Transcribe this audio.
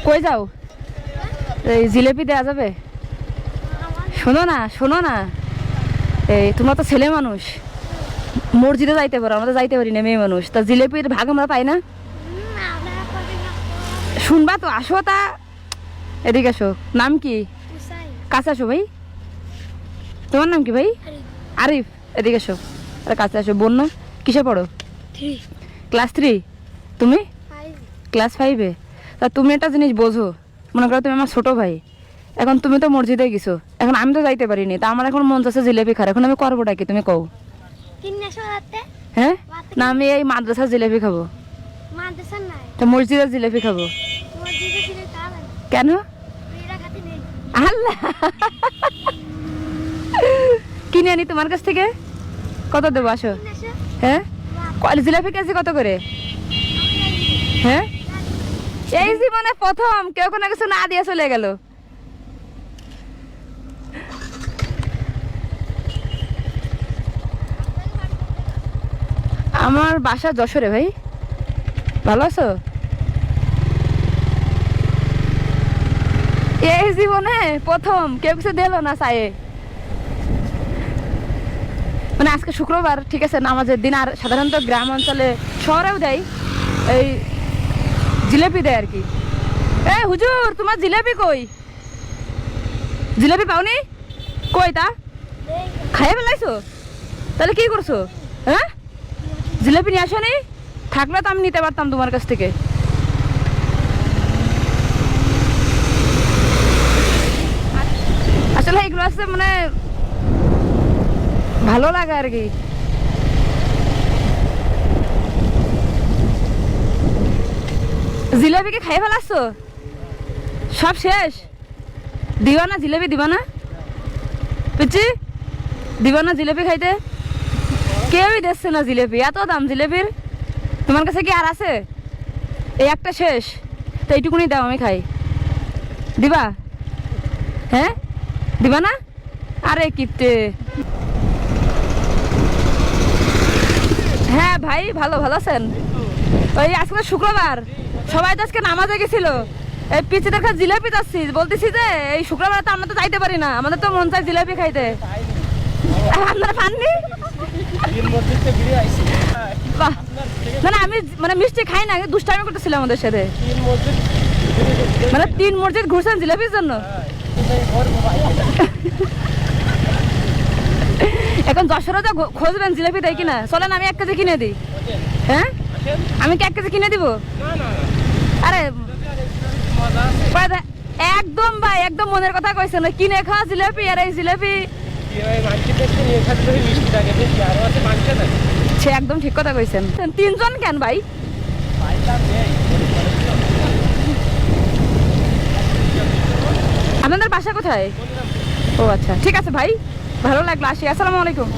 কই যাও? এই জিলেপি দেওয়া যাবে? শোনো না, এই তোমরা তো ছেলে মানুষ, মসজিদে যাইতে পারো, আমরা তো যাইতে পারি না, মেয়ে মানুষ। তা জিলেপির ভাগ আমরা পাই না? শুনবা তো, আসো। তা এদিকে আসো। নাম কি? কাছে আসো ভাই। তোমার নাম কি ভাই? আরিফ। এদিকে আসো, কাছে আসো। বোন না? কিসে পড়ো? ক্লাস 3। তুমি? ক্লাস 5-এ। তা তুমি একটা জিনিস বোঝো, মনে করো তুমি আমার ছোট ভাই, এখন তুমি তো মসজিদে গেছো, এখন আমি তো যাইতে পারিনি, তা আমার এখন মন চাচ্ছে জিলেপি খার, এখন আমি করবোটা কি তুমি কও? হ্যাঁ না, আমি এই মাদ্রাসার জিলেপি খাবো। তা মসজিদের জিলেপি খাবো। কেন? আল্লাহ, কিনে আনি তোমার কাছ থেকে। কত দেবো আসো? হ্যাঁ, জিলাপি কেজি কত করে? হ্যাঁ, এই জীবনে প্রথম কেউ কোনো কিছু না দিয়ে চলে গেল। আমার বাসা যশোরে ভাই। ভালো আছো? এই জীবনে প্রথম কেউ কিছু দিল না চায়ে। মানে আজকে শুক্রবার, ঠিক আছে, নামাজের দিন, আর সাধারণত গ্রাম অঞ্চলে, শহরেও দেয়, এই জিলেপি দেয় আর কি। এই হুজুর, তোমার জিলেপি কই? জিলেপি পাওনি? কই তা? খাইয়ে ফেলাইছো? তাহলে কি করছো? হ্যাঁ, জিলেপি নিয়ে আসো নি? থাকলে তো আমি নিতে পারতাম তোমার কাছ থেকে। আসলে এগুলো আছে মানে ভালো লাগে আর কি। জিলেপি কি খাই ফেলাচ্ছ? সব শেষ? দিবা না জিলেপি? দিবা না পিচি? দিবা না জিলেপি খাইতে? কেউই দিচ্ছে না জিলেপি, এত দাম জিলেপির। তোমার কাছে কি আর আছে? এই একটা শেষ, তো এইটুকুনি দাও, আমি খাই। দিবা? হ্যাঁ, দিবা না? আরে কিপটে। হ্যাঁ ভাই, ভালো আছেন? ওই আজকে শুক্রবার, সবাই তো আজকে নামাজে গেছিল, এই পিচিদের কাছে জিলাপি যাচ্ছি, বলতেছি যে এই শুক্রবার তো আমরা তো যাইতে পারি না, আমাদের তো মন চাই জিলাপি খাইতে। আপনারা পাননি? না, আমি মানে মিষ্টি খাই না, দুষ্টামি করতেছিলাম আমাদের সাথে। মানে 3 মসজিদ ঘুরছেন জিলাপির জন্য? এখন যশোরে তো খুঁজবেন জিলাপি দেয় কিনা, চলেন আমি 1 কেজি কিনে দিই। হ্যাঁ, আমি কি 1 কেজি কিনে দিব? আরে একদম ভাই, একদম মনের কথা কইছেন, কিনে খাওয়া জিলাপি আর এই জিলাপি। সে একদম ঠিক কথা কইছেন। 3 জন কেন ভাই? আপনাদের বাসা কোথায়? ও আচ্ছা, ঠিক আছে ভাই, ভালো লাগলো, আসি। আসসালামু আলাইকুম।